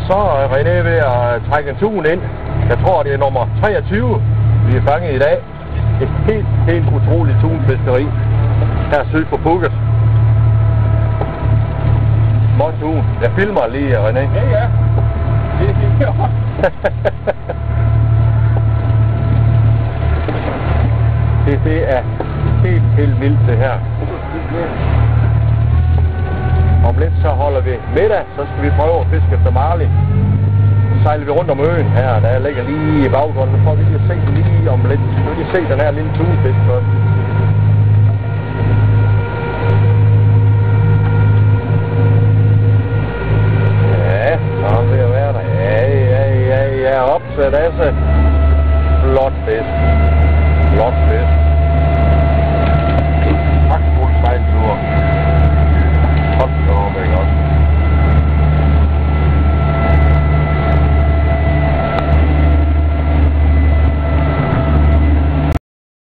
så er René ved at trække en tun ind. Jeg tror, det er nummer 23, vi er fanget i dag. Et helt utroligt tunfiskeri her syd for Phuket. Småt tun. Jeg filmer lige, René. Ja. Det er helt vildt det her. Om lidt så holder vi middag, så skal vi prøve at fiske efter marlin. Så sejler vi rundt om øen her, der ligger lige i baggrunden. Nu får vi lige at se den lige om lidt. Nu vil lige se den her lille tunfisk først.